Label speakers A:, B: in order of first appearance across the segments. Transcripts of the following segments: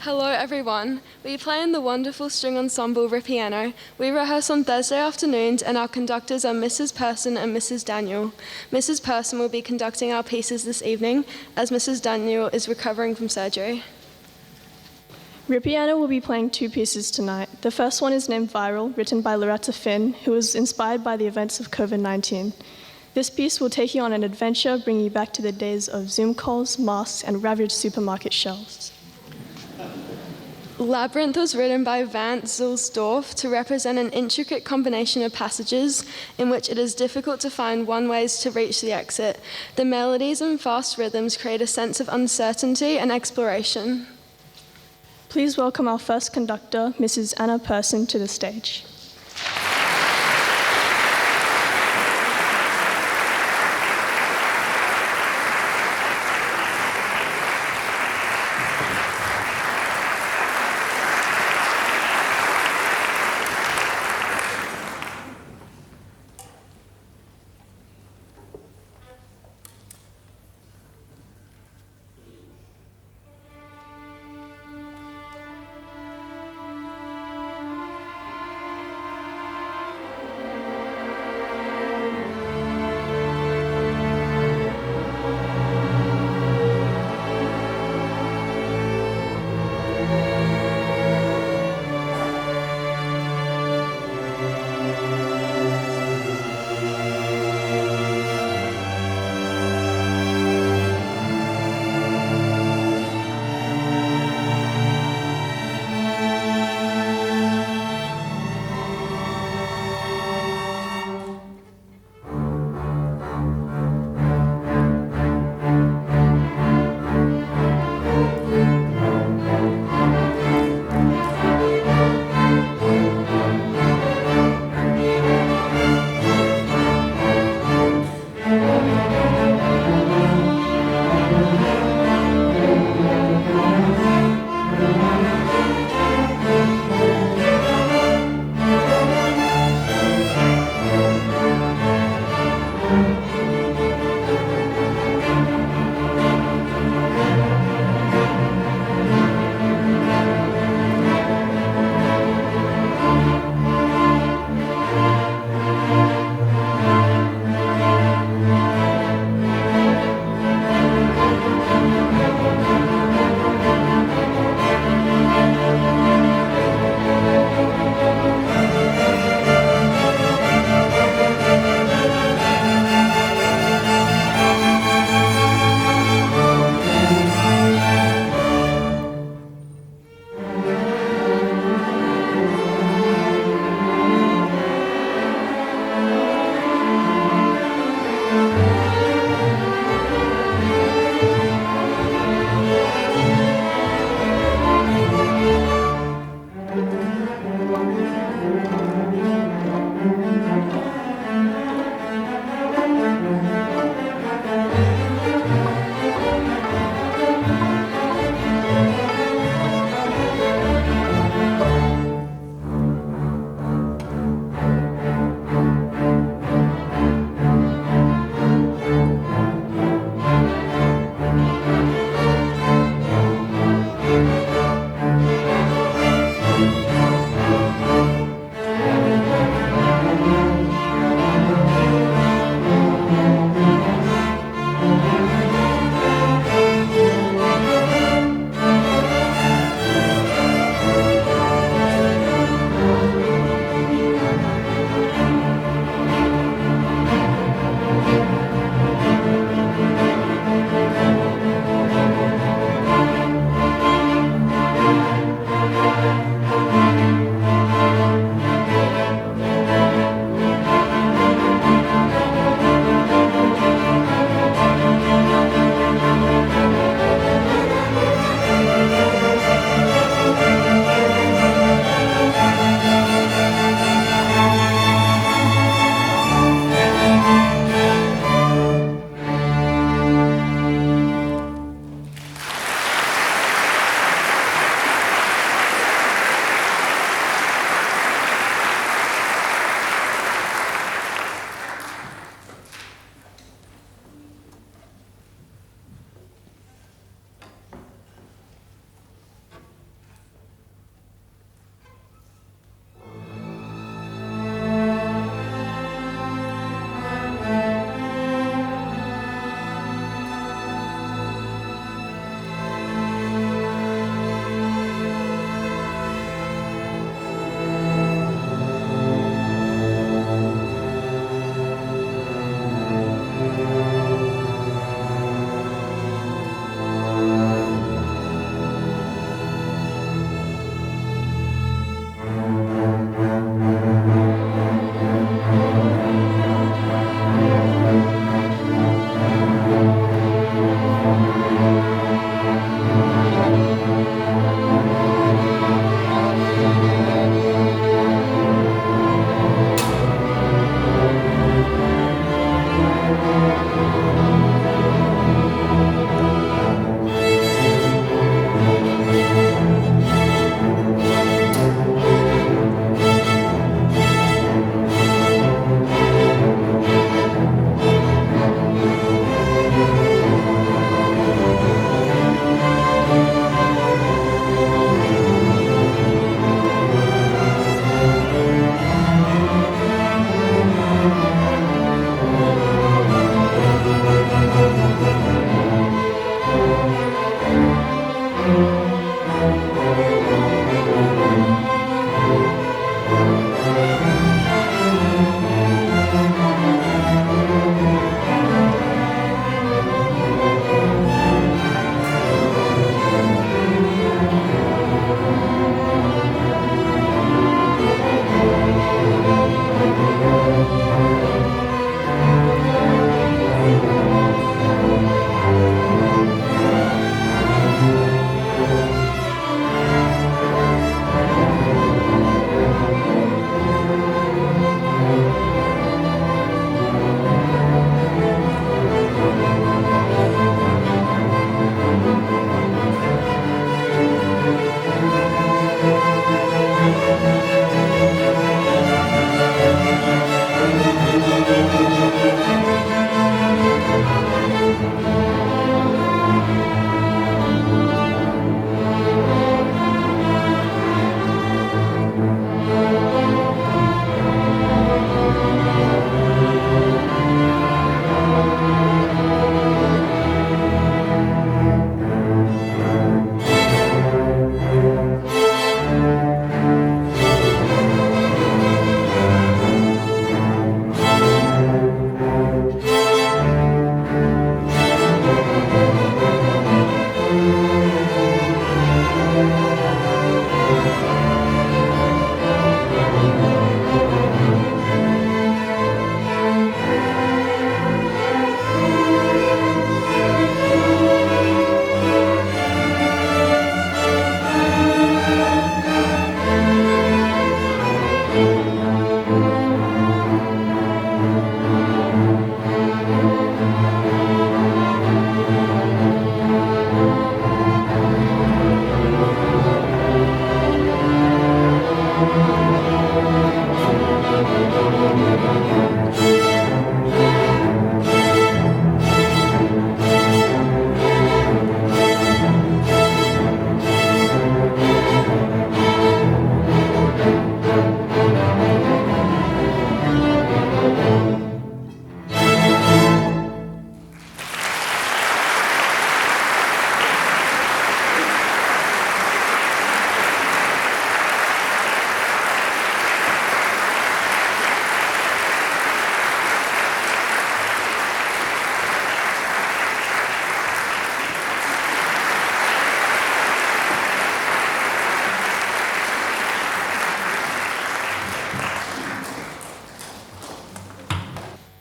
A: Hello everyone. We play in the wonderful string ensemble Ripieno. We rehearse on Thursday afternoons and our conductors are Mrs. Person and Mrs. Daniel. Mrs. Person will be conducting our pieces this evening as Mrs. Daniel is recovering from surgery.
B: Ripieno will be playing two pieces tonight. The first one is named Viral, written by Loretta Finn, who was inspired by the events of COVID-19. This piece will take you on an adventure, bringing you back to the days of Zoom calls, masks, and ravaged supermarket shelves.
A: Labyrinth was written by Vance Zuehlsdorff to represent an intricate combination of passages in which it is difficult to find one ways to reach the exit. The melodies and fast rhythms create a sense of uncertainty and exploration.
B: Please welcome our first conductor, Mrs. Anna Person, to the stage.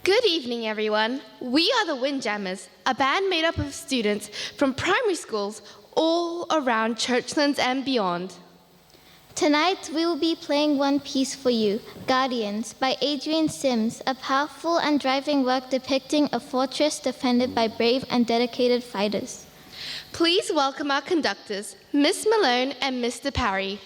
C: Good evening, everyone. We are the Windjammers, a band made up of students from primary schools all around Churchlands and beyond.
D: Tonight, we will be playing one piece for you, Guardians, by Adrian Sims, a powerful and driving work depicting a fortress defended by brave and dedicated fighters.
C: Please welcome our conductors, Miss Malone and Mr. Parry.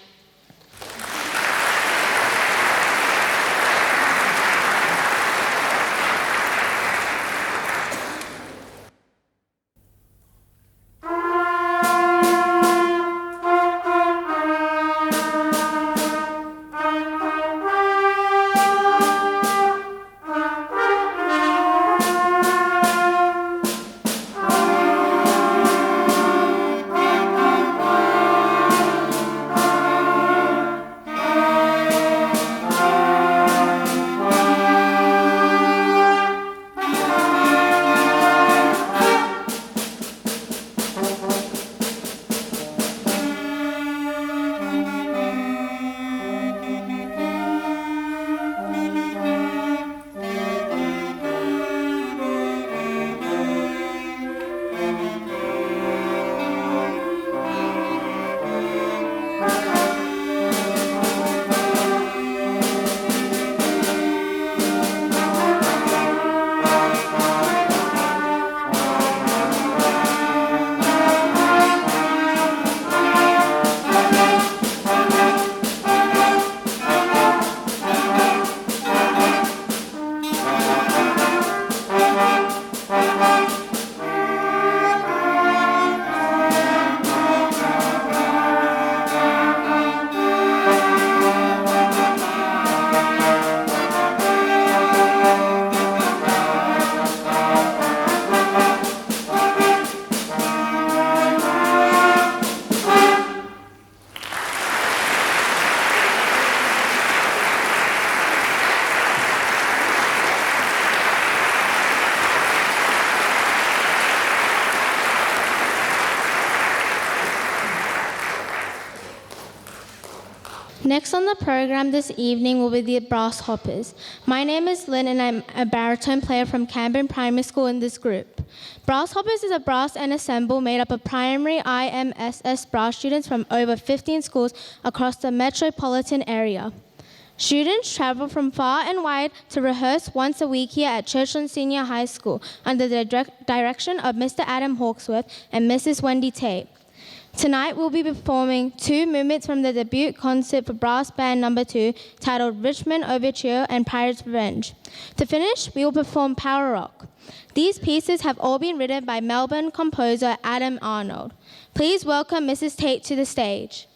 E: Next on the program this evening will be the Brasshoppers. My name is Lynn and I'm a baritone player from Camden Primary School in this group. Brasshoppers is a brass ensemble made up of primary IMSS brass students from over 15 schools across the metropolitan area. Students travel from far and wide to rehearse once a week here at Churchlands Senior High School under the direction of Mr. Adam Hawksworth and Mrs. Wendy Tait. Tonight we'll be performing two movements from the debut concert for Brass Band No. 2 titled Richmond Overture and Pirate's Revenge. To finish, we will perform Power Rock. These pieces have all been written by Melbourne composer Adam Arnold. Please welcome Mrs. Tait to the stage.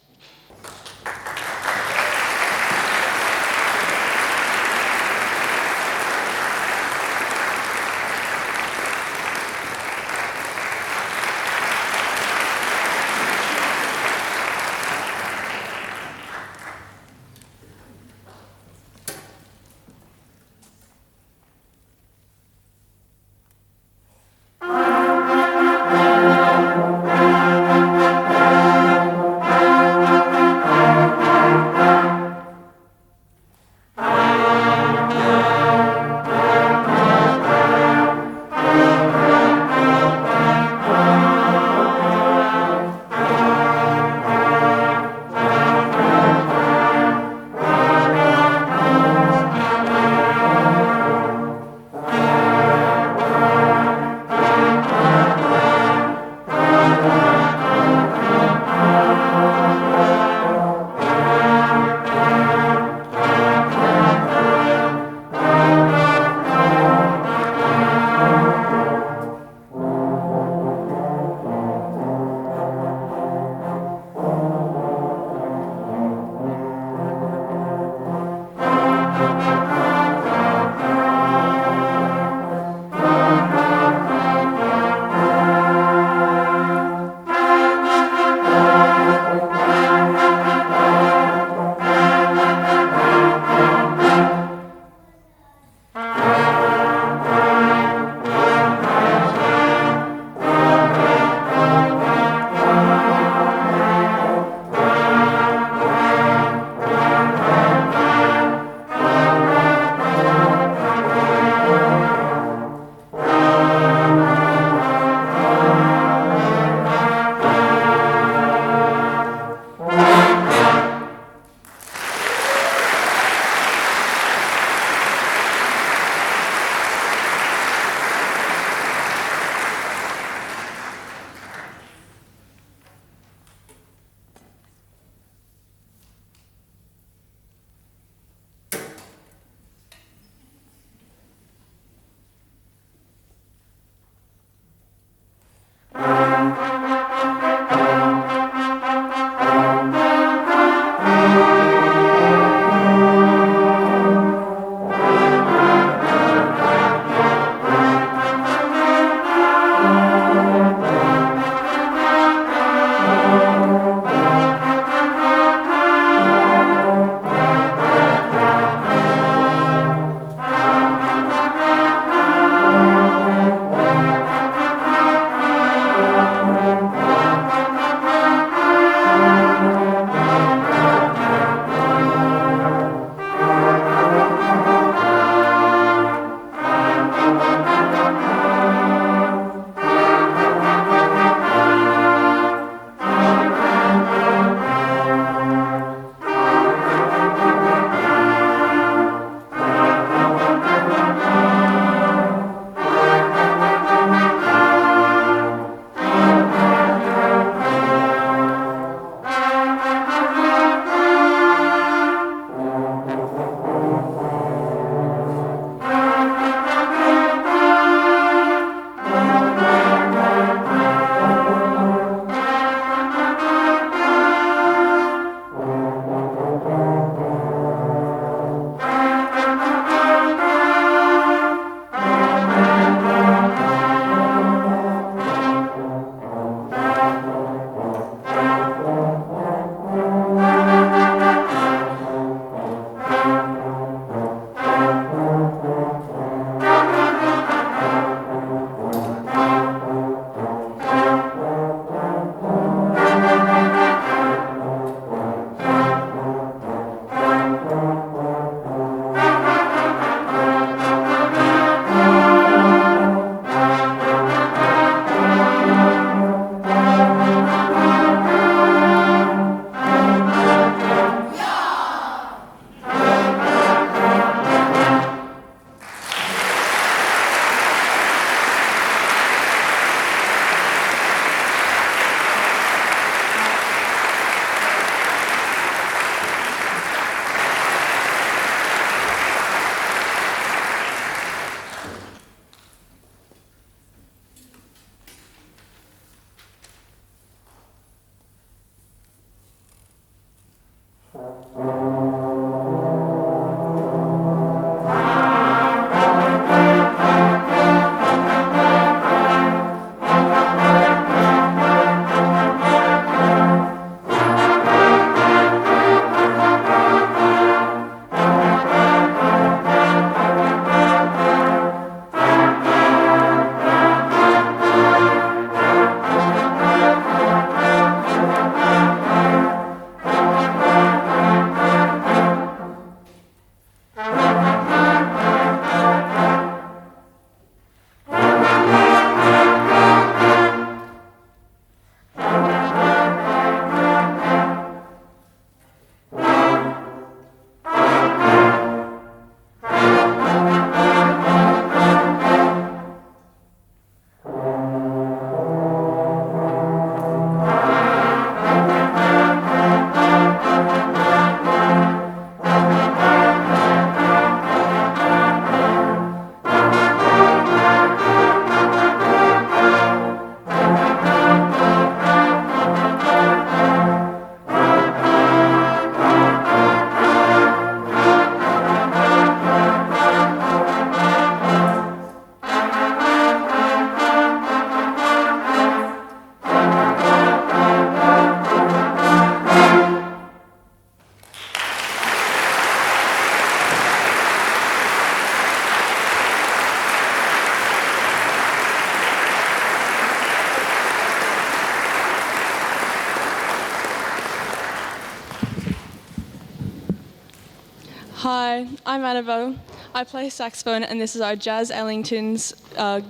F: Hi, I'm Annabelle. I play saxophone and this is our Jazz Ellingtons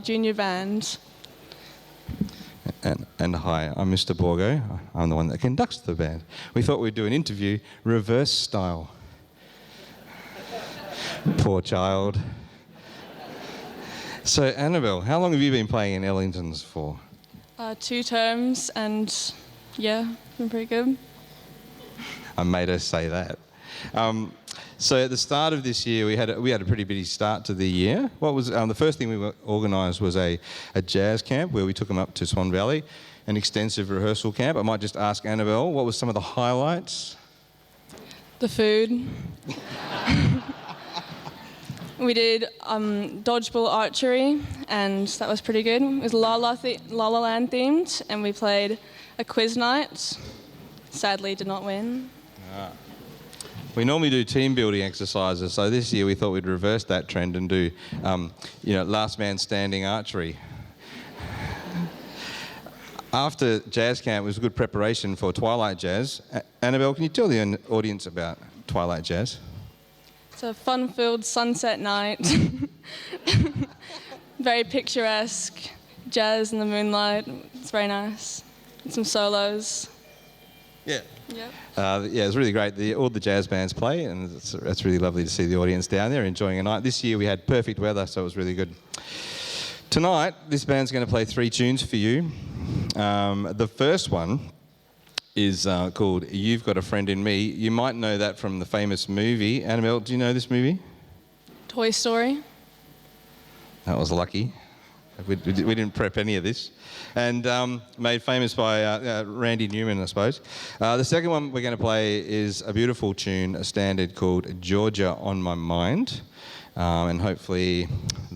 F: junior band.
G: And hi, I'm Mr. Bourgault. I'm the one that conducts the band. We thought we'd do an interview reverse style. Poor child. So Annabelle, how long have you been playing in Ellingtons for?
F: 2 terms and yeah, been pretty good.
G: I made her say that. So at the start of this year, we had a pretty busy start to the year. What was the first thing we organised was a jazz camp where we took them up to Swan Valley, an extensive rehearsal camp. I might just ask Annabelle, what was some of the highlights?
F: The food. We did dodgeball archery, and that was pretty good. It was La La Land themed, and we played a quiz night. Sadly, did not win.
G: We normally do team building exercises, so this year we thought we'd reverse that trend and do, last man standing archery. After jazz camp, it was a good preparation for Twilight Jazz. Annabelle, can you tell the audience about Twilight Jazz?
F: It's a fun-filled sunset night. Very picturesque, jazz in the moonlight. It's very nice. And some solos.
G: Yeah.
F: Yep.
G: Yeah, it's really great. All the jazz bands play, and it's really lovely to see the audience down there enjoying a night. This year we had perfect weather, so it was really good. Tonight, this band's going to play 3 tunes for you. The first one is called You've Got a Friend in Me. You might know that from the famous movie. Annabelle, do you know this movie?
F: Toy Story.
G: That was lucky. We didn't prep any of this. And made famous by Randy Newman, I suppose. The second one we're going to play is a beautiful tune, a standard called Georgia on My Mind. And hopefully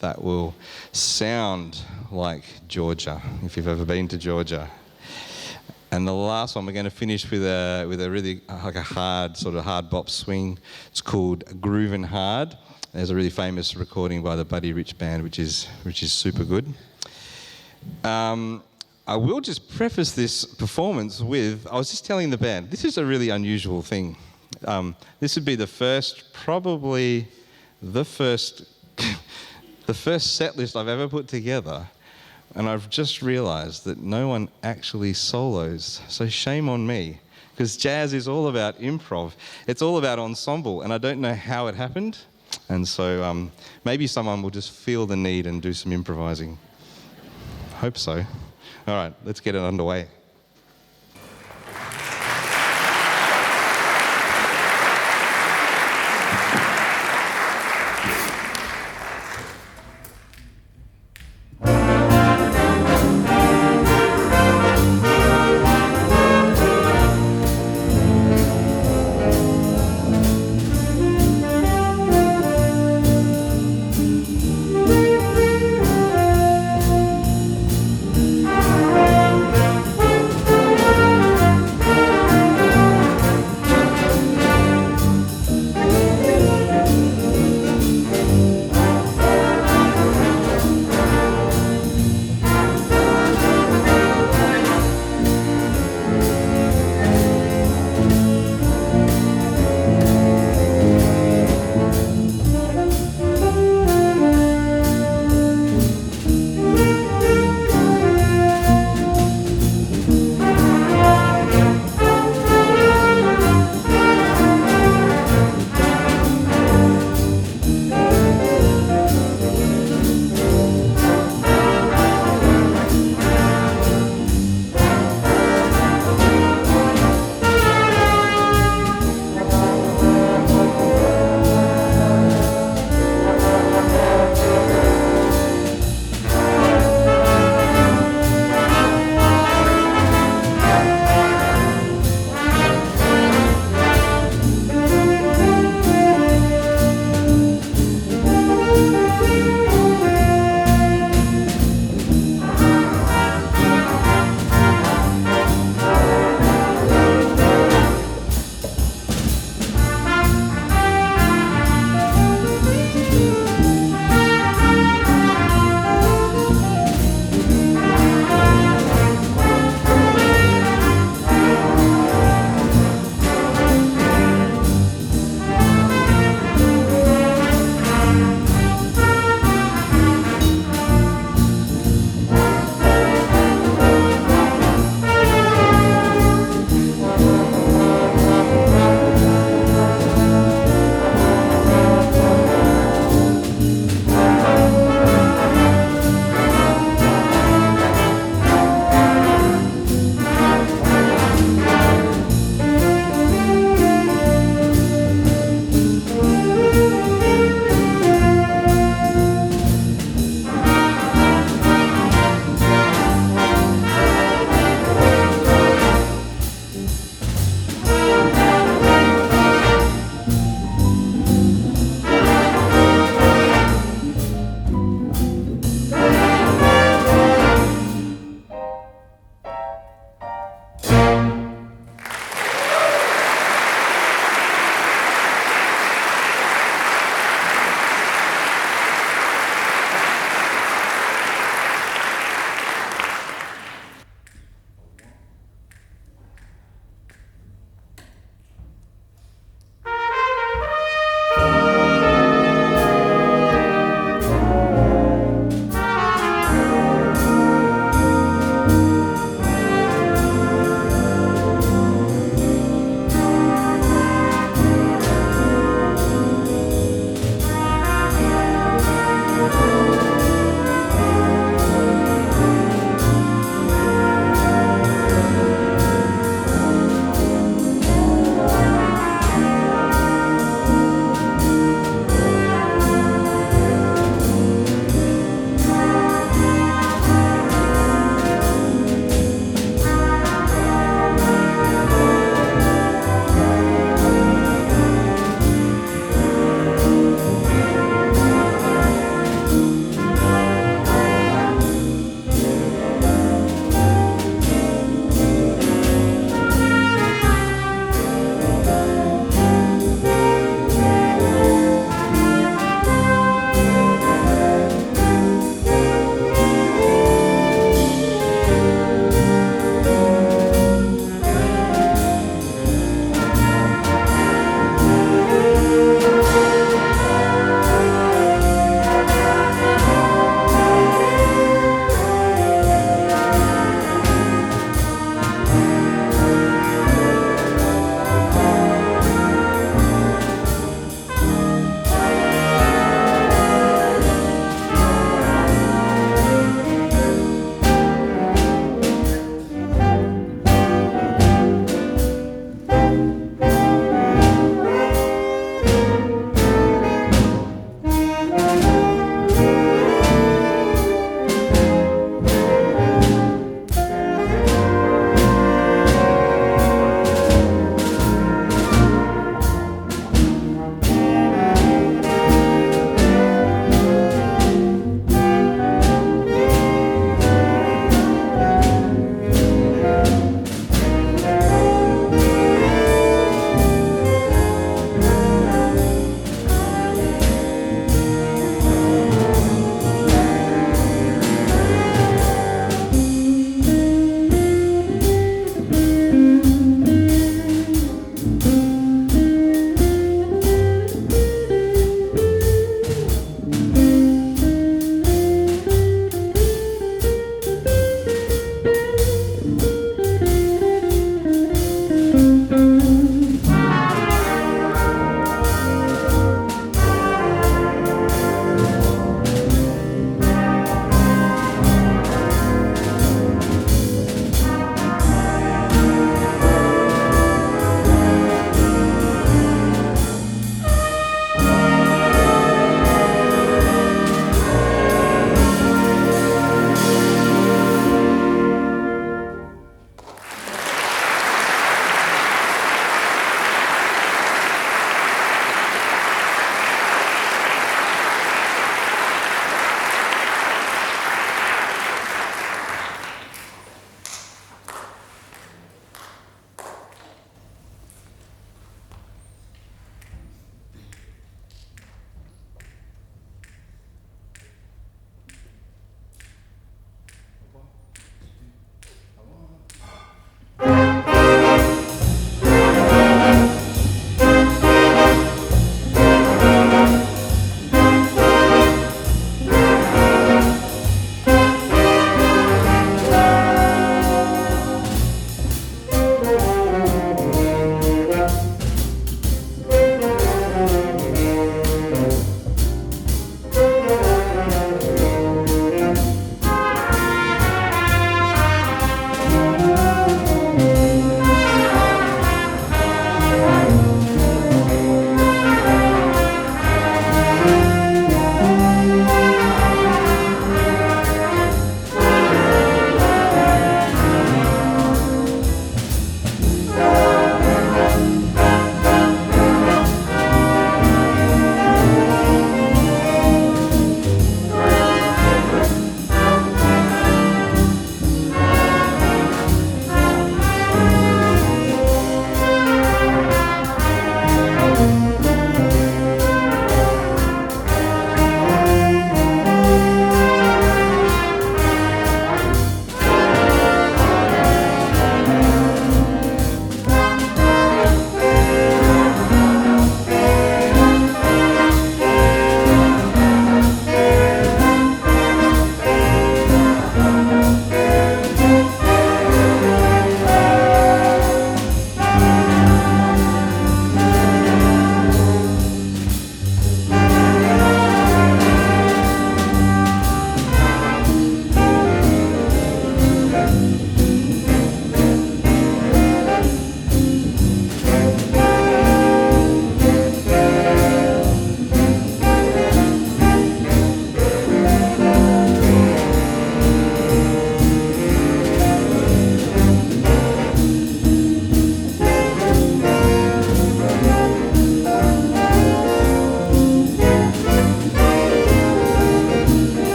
G: that will sound like Georgia, if you've ever been to Georgia. And the last one, we're going to finish with a really like a hard bop swing. It's called Groovin' Hard. There's a really famous recording by the Buddy Rich Band, which is super good. I will just preface this performance with, I was just telling the band, this is a really unusual thing. This would be probably the first set list I've ever put together. And I've just realised that no one actually solos, so shame on me. Because jazz is all about improv. It's all about ensemble, and I don't know how it happened. And so maybe someone will just feel the need and do some improvising. Hope so. All right, let's get it underway.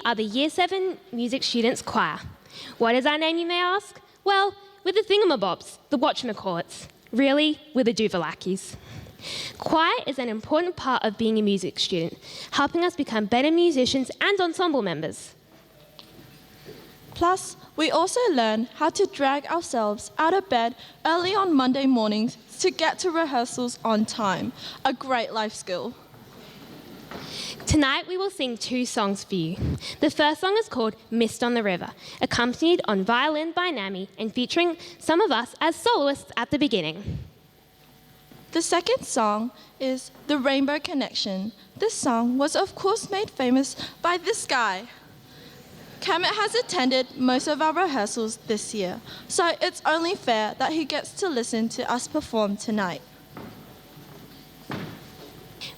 H: are the Year 7 Music Students Choir. What is our name, you may ask? Well, we're the thingamabobs, the whatchamacallits. Really, we're the DOOVERLACKIES. Choir is an important part of being a music student, helping us become better musicians and ensemble members.
B: Plus, we also learn how to drag ourselves out of bed early on Monday mornings to get to rehearsals on time. A great life skill.
H: Tonight we will sing 2 songs for you. The first song is called Mist on the River, accompanied on violin by Nami and featuring some of us as soloists at the beginning.
B: The second song is The Rainbow Connection. This song was of course made famous by this guy. Camet has attended most of our rehearsals this year, so it's only fair that he gets to listen to us perform tonight.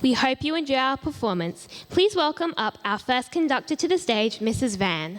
H: We hope you enjoy our performance. Please welcome up our first conductor to the stage, Mrs. Van.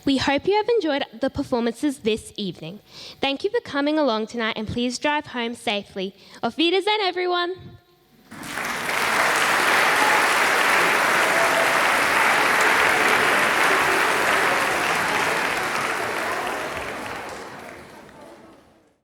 H: We hope you have enjoyed the performances this evening. Thank you for coming along tonight and please drive home safely. Auf Wiedersehen, everyone.